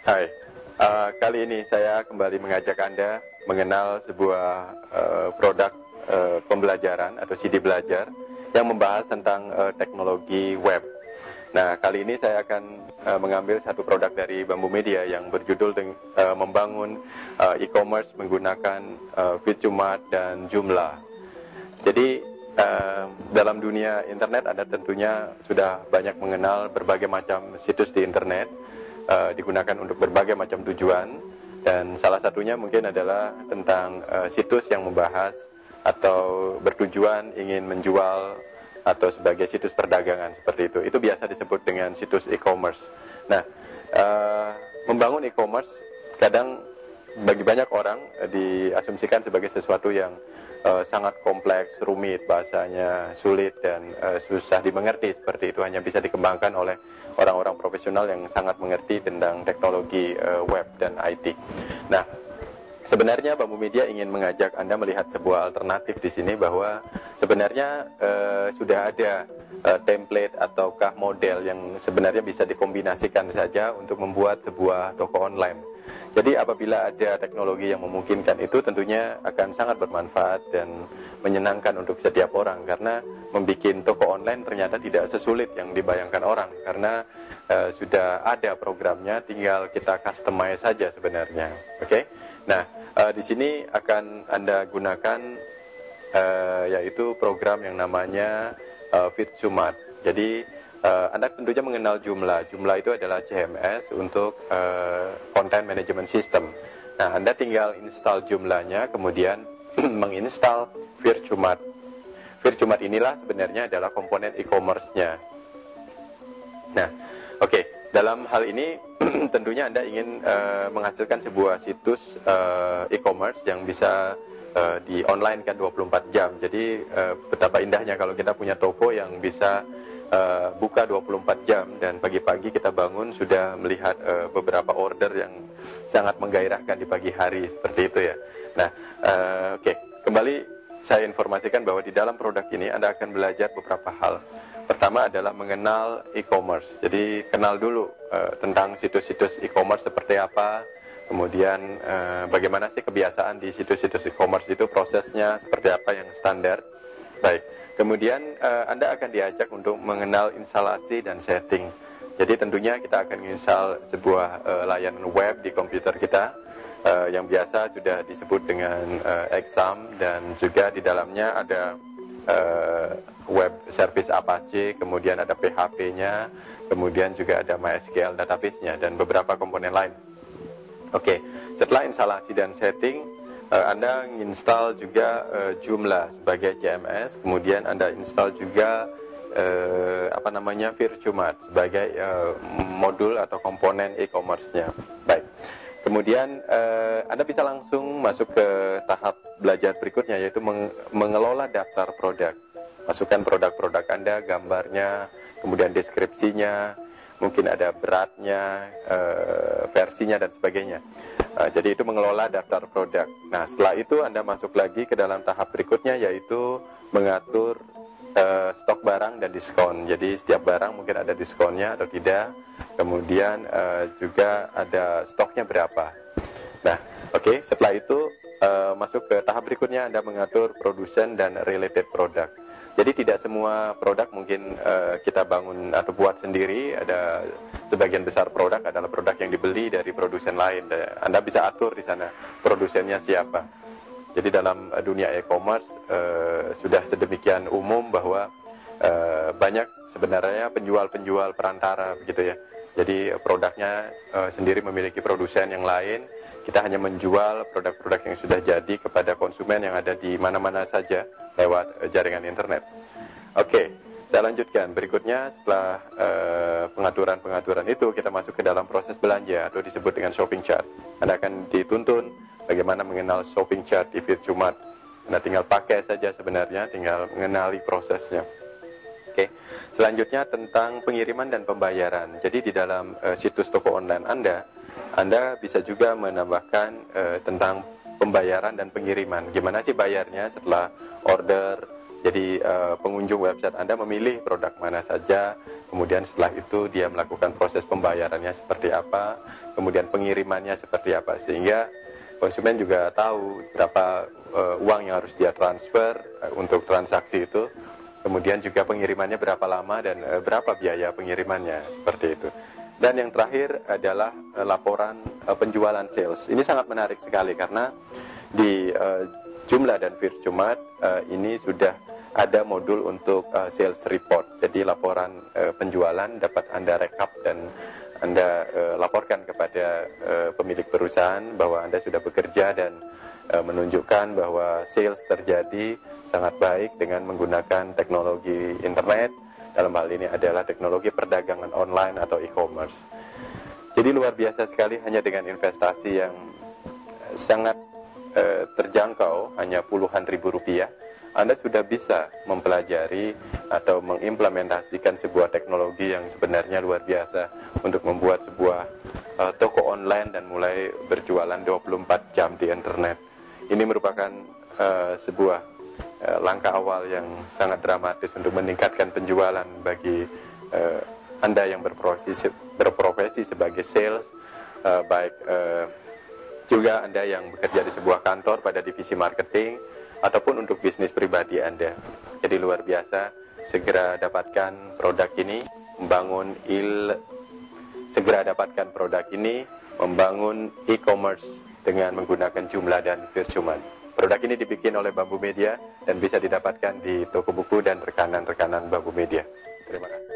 Hai, kali ini saya kembali mengajak Anda mengenal sebuah produk pembelajaran atau CD belajar yang membahas tentang teknologi web. Nah, kali ini saya akan mengambil satu produk dari Bambu Media yang berjudul membangun e-commerce menggunakan Vidjumart dan Joomla. Jadi dalam dunia internet Anda tentunya sudah banyak mengenal berbagai macam situs di internet, digunakan untuk berbagai macam tujuan, dan salah satunya mungkin adalah tentang situs yang membahas atau bertujuan ingin menjual atau sebagai situs perdagangan seperti itu. Itu biasa disebut dengan situs e-commerce. Nah, membangun e-commerce kadang bagi banyak orang diasumsikan sebagai sesuatu yang sangat kompleks, rumit, bahasanya sulit dan susah dimengerti. Seperti itu hanya bisa dikembangkan oleh orang-orang profesional yang sangat mengerti tentang teknologi web dan IT. Nah, sebenarnya Bambu Media ingin mengajak Anda melihat sebuah alternatif di sini, bahwa sebenarnya sudah ada template ataukah model yang sebenarnya bisa dikombinasikan saja untuk membuat sebuah toko online. Jadi apabila ada teknologi yang memungkinkan itu, tentunya akan sangat bermanfaat dan menyenangkan untuk setiap orang, karena membuat toko online ternyata tidak sesulit yang dibayangkan orang, karena sudah ada programnya, tinggal kita customize saja sebenarnya. Oke? Nah, di sini akan Anda gunakan yaitu program yang namanya Vidjumart. Jadi Anda tentunya mengenal Joomla. Joomla itu adalah CMS untuk Content Management System. Nah, Anda tinggal install Joomla-nya, kemudian menginstal Vidjumart. Vidjumart inilah sebenarnya adalah komponen e-commerce-nya. Nah, oke. Dalam hal ini tentunya Anda ingin menghasilkan sebuah situs e-commerce yang bisa di online kan 24 jam. Jadi betapa indahnya kalau kita punya toko yang bisa buka 24 jam, dan pagi-pagi kita bangun sudah melihat beberapa order yang sangat menggairahkan di pagi hari, seperti itu ya. Nah, oke. Kembali saya informasikan bahwa di dalam produk ini Anda akan belajar beberapa hal. Pertama adalah mengenal e-commerce. Jadi kenal dulu tentang situs-situs e-commerce seperti apa, kemudian bagaimana sih kebiasaan di situs-situs e-commerce itu, prosesnya seperti apa yang standar. Baik. Kemudian Anda akan diajak untuk mengenal instalasi dan setting. Jadi tentunya kita akan install sebuah layanan web di komputer kita yang biasa sudah disebut dengan Exam, dan juga di dalamnya ada web service Apache, kemudian ada PHP-nya, kemudian juga ada MySQL database-nya, dan beberapa komponen lain. Oke, setelah instalasi dan setting, Anda install juga Joomla sebagai CMS, kemudian Anda install juga Vidjumart sebagai modul atau komponen e-commerce-nya. Baik. Kemudian Anda bisa langsung masuk ke tahap belajar berikutnya, yaitu mengelola daftar produk. Masukkan produk-produk Anda, gambarnya, kemudian deskripsinya, mungkin ada beratnya, versinya dan sebagainya. Jadi itu mengelola daftar produk. Nah, setelah itu Anda masuk lagi ke dalam tahap berikutnya, yaitu mengatur stok barang dan diskon. Jadi setiap barang mungkin ada diskonnya atau tidak. Kemudian juga ada stoknya berapa. Nah, oke. Setelah itu masuk ke tahap berikutnya, Anda mengatur produsen dan related product. Jadi tidak semua produk mungkin kita bangun atau buat sendiri. Ada sebagian besar produk adalah produk yang dibeli dari produsen lain. Anda bisa atur di sana produsennya siapa. Jadi dalam dunia e-commerce sudah sedemikian umum bahwa banyak sebenarnya penjual-penjual perantara begitu ya. Jadi produknya sendiri memiliki produsen yang lain. Kita hanya menjual produk-produk yang sudah jadi kepada konsumen yang ada di mana-mana saja lewat jaringan internet. Oke, saya lanjutkan. Berikutnya setelah pengaturan-pengaturan itu, kita masuk ke dalam proses belanja atau disebut dengan shopping chart. Anda akan dituntun bagaimana mengenal shopping chart di Vidjumart. Anda tinggal pakai saja sebenarnya, tinggal mengenali prosesnya. Oke. Selanjutnya tentang pengiriman dan pembayaran. Jadi di dalam situs toko online Anda bisa juga menambahkan tentang pembayaran dan pengiriman. Gimana sih bayarnya setelah order, Jadi pengunjung website Anda memilih produk mana saja, kemudian setelah itu dia melakukan proses pembayarannya seperti apa, kemudian pengirimannya seperti apa, sehingga konsumen juga tahu berapa uang yang harus dia transfer untuk transaksi itu, kemudian juga pengirimannya berapa lama dan berapa biaya pengirimannya, seperti itu. Dan yang terakhir adalah laporan penjualan sales. Ini sangat menarik sekali karena di Joomla dan Virchomat ini sudah ada modul untuk sales report. Jadi laporan penjualan dapat Anda rekap dan Anda laporkan kepada pemilik perusahaan bahwa Anda sudah bekerja dan menunjukkan bahwa sales terjadi sangat baik dengan menggunakan teknologi internet. Dalam hal ini adalah teknologi perdagangan online atau e-commerce. Jadi luar biasa sekali, hanya dengan investasi yang sangat terjangkau, hanya puluhan ribu rupiah, Anda sudah bisa mempelajari atau mengimplementasikan sebuah teknologi yang sebenarnya luar biasa untuk membuat sebuah toko online dan mulai berjualan 24 jam di internet. Ini merupakan sebuah langkah awal yang sangat dramatis untuk meningkatkan penjualan bagi Anda yang berprofesi sebagai sales, baik juga Anda yang bekerja di sebuah kantor pada divisi marketing ataupun untuk bisnis pribadi Anda. Jadi luar biasa, segera dapatkan produk ini, membangun e-commerce dengan menggunakan Joomla dan Virchomat. Produk ini dibikin oleh Bambu Media dan bisa didapatkan di toko buku dan rekanan-rekanan Bambu Media. Terima kasih.